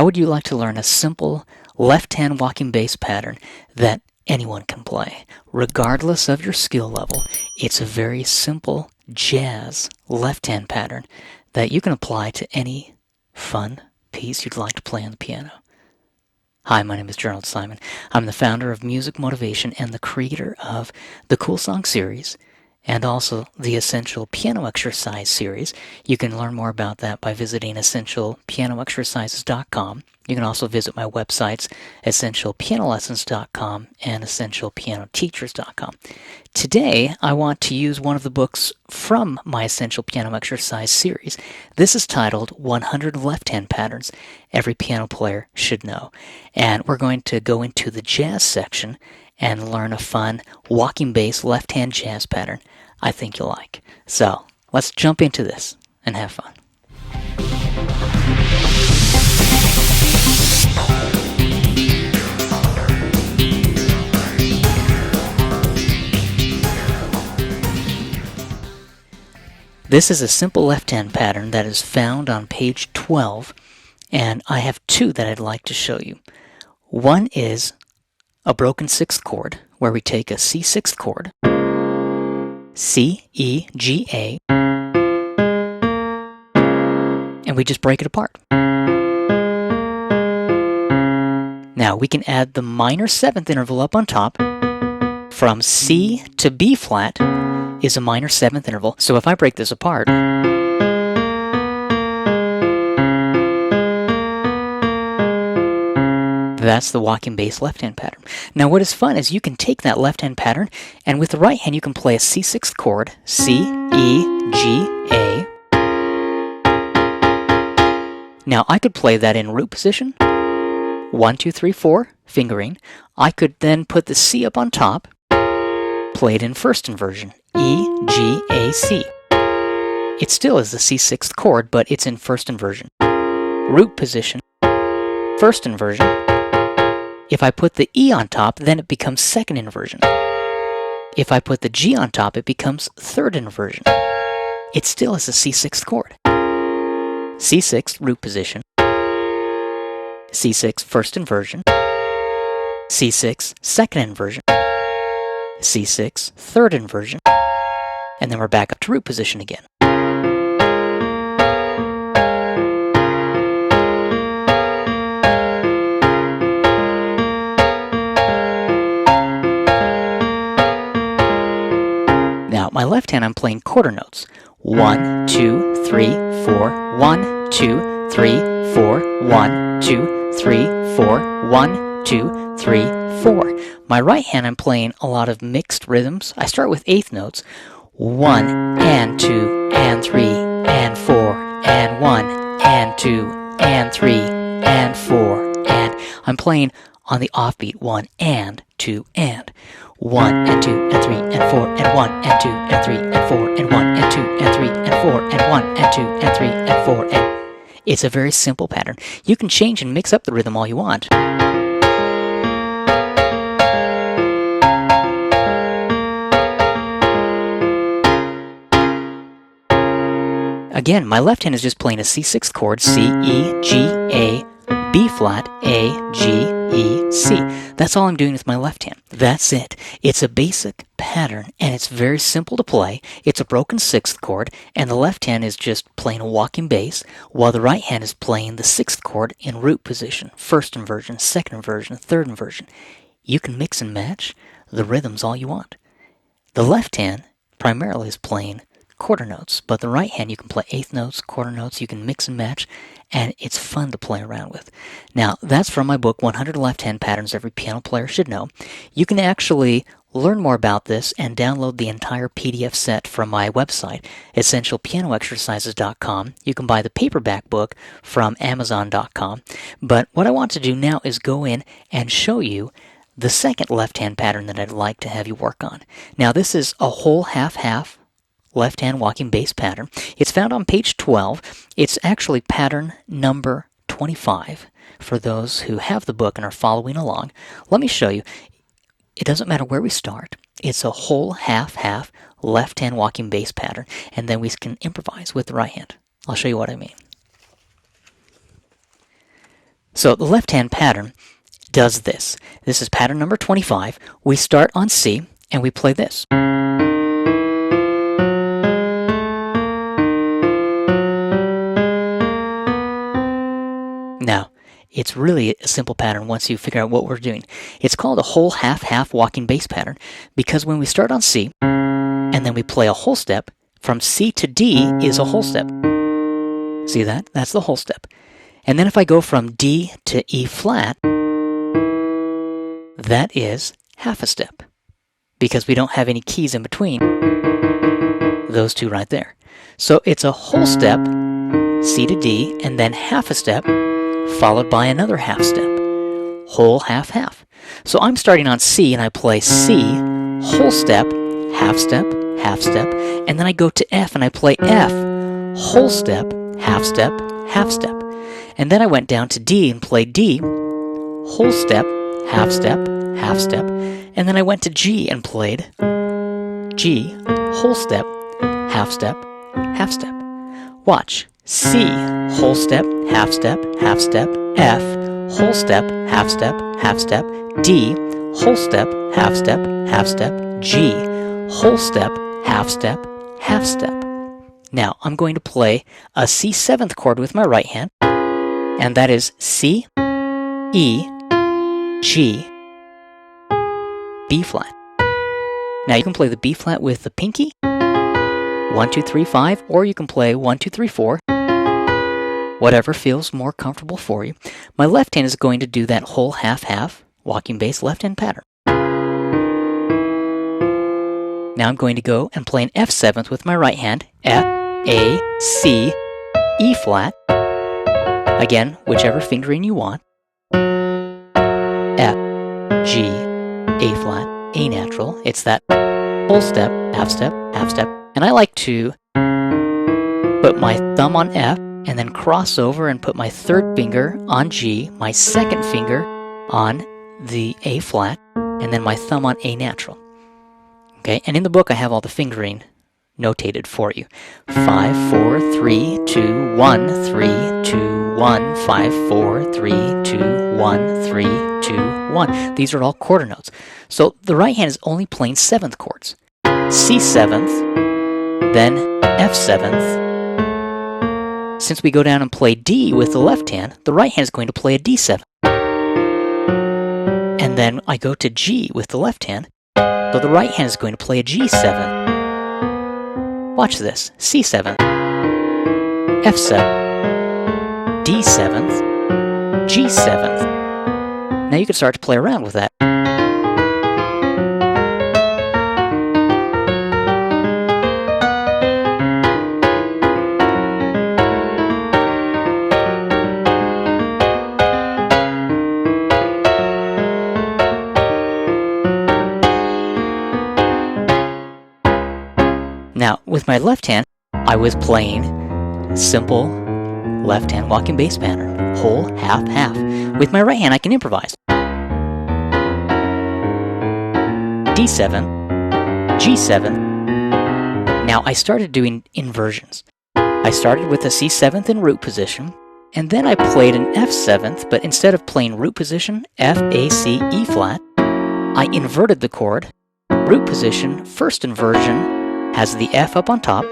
How would you like to learn a simple left-hand walking bass pattern that anyone can play? Regardless of your skill level, it's a very simple jazz left-hand pattern that you can apply to any fun piece you'd like to play on the piano. Hi, my name is Jerald Simon. I'm the founder of Music Motivation and the creator of the Cool Song series and also the Essential Piano Exercise series. You can learn more about that by visiting essentialpianoexercises.com. You can also visit my websites, essentialpianolessons.com and essentialpianoteachers.com. Today, I want to use one of the books from my Essential Piano Exercise series. This is titled 100 Left-Hand Patterns Every Piano Player Should Know. And we're going to go into the jazz section and learn a fun walking bass left-hand jazz pattern I think you'll like. So, let's jump into this and have fun. This is a simple left-hand pattern that is found on page 12, and I have two that I'd like to show you. One is a broken sixth chord, where we take a C sixth chord, C, E, G, A, and we just break it apart. Now we can add the minor seventh interval up on top. From C to B flat is a minor seventh interval. So if I break this apart, that's the walking bass left-hand pattern. Now what is fun is you can take that left-hand pattern, and with the right hand you can play a C sixth chord, C, E, G, A. Now I could play that in root position, 1, 2, 3, 4, fingering. I could then put the C up on top, play it in first inversion, E, G, A, C. It still is the C sixth chord, but it's in first inversion. Root position, first inversion. If I put the E on top, then it becomes second inversion. If I put the G on top, it becomes third inversion. It still is a C6 chord. C6, root position. C6, first inversion. C6, second inversion. C6, third inversion. And then we're back up to root position again. Now, my left hand, I'm playing quarter notes. 1, 2, 3, 4, 1, 2, 3, 4, 1, 2, 3, 4, 1, 2, 3, 4. My right hand, I'm playing a lot of mixed rhythms. I start with eighth notes. 1, and 2, and 3, and 4, and 1, and 2, and 3, and 4, and I'm playing on the offbeat 1, and 2, and 1, and 2, and 3, and 4, and 1, and 2, and 3, and 4, and 1, and 2, and 3, and 4, and 1, and 2, and 3, and 4, and it's a very simple pattern. You can change and mix up the rhythm all you want. Again, my left hand is just playing a C6 chord, C, E, G, A, B flat, A, G, E, C. That's all I'm doing with my left hand. That's it. It's a basic pattern, and it's very simple to play. It's a broken sixth chord, and the left hand is just playing a walking bass, while the right hand is playing the sixth chord in root position, first inversion, second inversion, third inversion. You can mix and match the rhythms all you want. The left hand primarily is playing quarter notes, but the right hand you can play eighth notes, quarter notes, you can mix and match, and it's fun to play around with. Now, that's from my book, 100 Left-Hand Patterns Every Piano Player Should Know. You can actually learn more about this and download the entire PDF set from my website, essentialpianoexercises.com. You can buy the paperback book from amazon.com. But what I want to do now is go in and show you the second left-hand pattern that I'd like to have you work on. Now, this is a whole half-half left-hand walking bass pattern. It's found on page 12. It's actually pattern number 25 for those who have the book and are following along. Let me show you. It doesn't matter where we start. It's a whole half-half left-hand walking bass pattern, and then we can improvise with the right hand. I'll show you what I mean. So the left-hand pattern does this. This is pattern number 25. We start on C and we play this. Now, it's really a simple pattern once you figure out what we're doing. It's called a whole half-half walking bass pattern because when we start on C and then we play a whole step, from C to D is a whole step. See that? That's the whole step. And then if I go from D to E flat, that is half a step because we don't have any keys in between those two right there. So it's a whole step, C to D, and then half a step, followed by another half step. Whole, half, half. So I'm starting on C and I play C, whole step, half step, and then I go to F and I play F, whole step, half step, half step. And then I went down to D and played D, whole step, half step, and then I went to G and played G, whole step, half step. Watch. C, whole step, half step, F, whole step, half step, D, whole step, half step, G, whole step, half step. Now I'm going to play a C seventh chord with my right hand, and that is C, E, G, B flat. Now you can play the B flat with the pinky, 1, 2, 3, 5, or you can play 1, 2, 3, 4, whatever feels more comfortable for you. My left hand is going to do that whole half-half walking bass left hand pattern. Now I'm going to go and play an F7th with my right hand, F, A, C, E flat, again, whichever fingering you want, F, G, A flat, A natural. It's that whole step, half step, and I like to put my thumb on F and then cross over and put my third finger on G, my second finger on the A flat, and then my thumb on A natural. Okay, and in the book I have all the fingering notated for you. 5, 4, 3, 2, 1, 3, 2, 1, 5, 4, 3, 2, 1, 3, 2, 1. These are all quarter notes. So the right hand is only playing seventh chords. C seventh, then F seventh. Since we go down and play D with the left hand, the right hand is going to play a D7. And then I go to G with the left hand, so the right hand is going to play a G7. Watch this. C7, F7, D7, G7. Now you can start to play around with that. Now, with my left hand, I was playing simple left hand walking bass pattern, whole, half, half. With my right hand, I can improvise. D7, G7. Now, I started doing inversions. I started with a C7th in root position, and then I played an F7th, but instead of playing root position, F, A, C, E flat, I inverted the chord. Root position, first inversion, has the F up on top.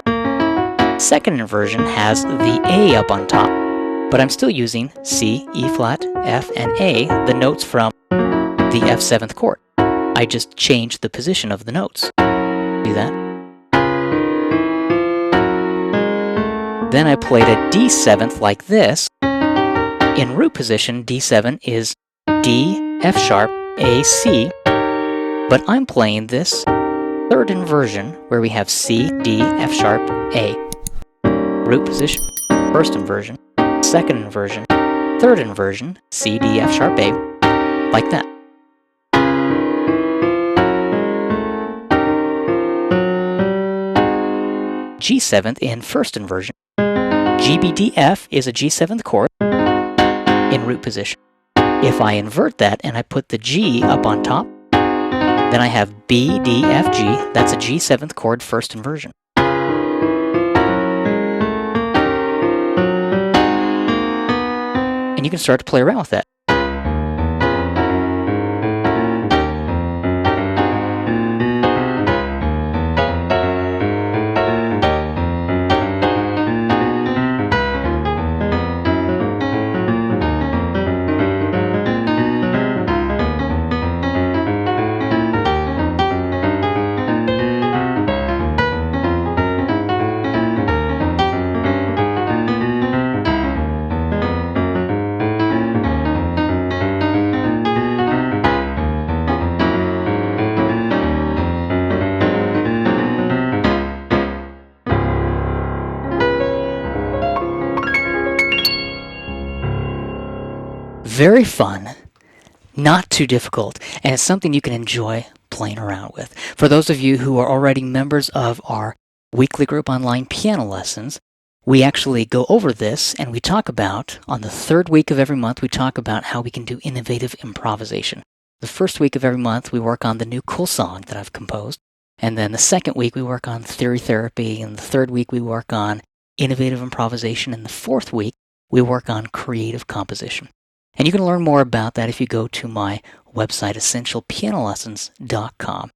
Second inversion has the A up on top. But I'm still using C, E flat, F, and A, the notes from the F7th chord. I just changed the position of the notes. See that? Then I played a D7th like this. In root position, D7 is D, F sharp, A, C. But I'm playing this third inversion where we have C, D, F sharp, A. Root position, first inversion, second inversion, third inversion, C, D, F sharp, A, like that. G7th in first inversion. G, B, D, F is a G7th chord in root position. If I invert that and I put the G up on top, then I have B, D, F, G. That's a G7th chord first inversion. and you can start to play around with that. Very fun, not too difficult, and it's something you can enjoy playing around with. For those of you who are already members of our weekly group online piano lessons, we actually go over this and we talk about, on the third week of every month, we talk about how we can do innovative improvisation. The first week of every month, we work on the new cool song that I've composed, and then the second week, we work on theory therapy, and the third week, we work on innovative improvisation, and the fourth week, we work on creative composition. And you can learn more about that if you go to my website, essentialpianolessons.com.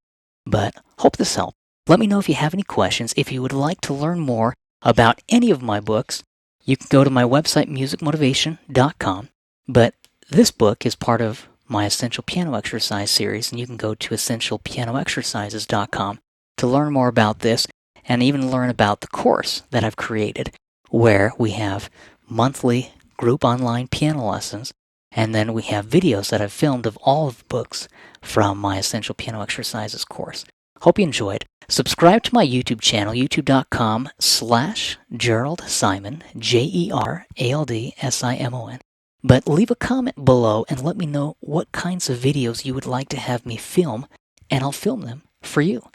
But hope this helped. Let me know if you have any questions. If you would like to learn more about any of my books, you can go to my website, musicmotivation.com. But this book is part of my Essential Piano Exercise series, and you can go to essentialpianoexercises.com to learn more about this and even learn about the course that I've created, where we have monthly group online piano lessons. And then we have videos that I've filmed of all of the books from my Essential Piano Exercises course. Hope you enjoyed. Subscribe to my YouTube channel, youtube.com/Jerald Simon, JeraldSimon. But leave a comment below and let me know what kinds of videos you would like to have me film, and I'll film them for you.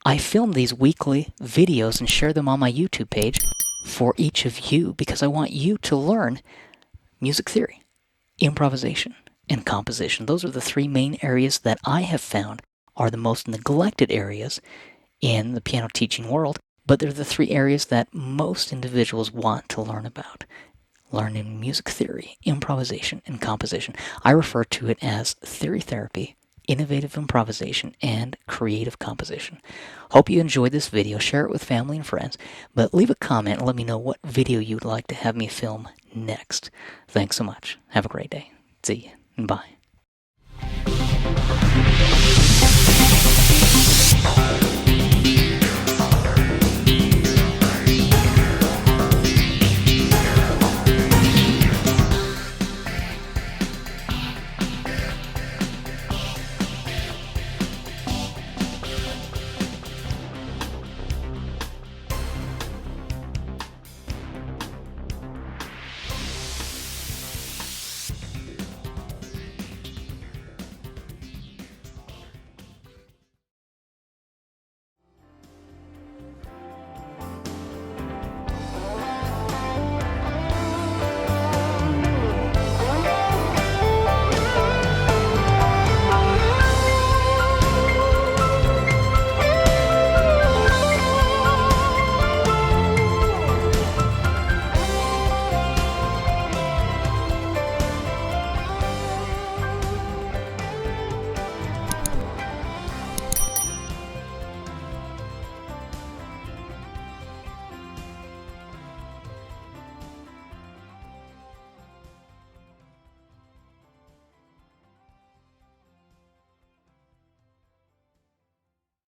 I film these weekly videos and share them on my YouTube page for each of you because I want you to learn music theory, improvisation, and composition. Those are the three main areas that I have found are the most neglected areas in the piano teaching world, but they're the three areas that most individuals want to learn about. Learning music theory, improvisation, and composition. I refer to it as theory therapy, innovative improvisation, and creative composition. Hope you enjoyed this video. Share it with family and friends, but leave a comment and let me know what video you'd like to have me film next. Thanks so much. Have a great day. See you, and bye.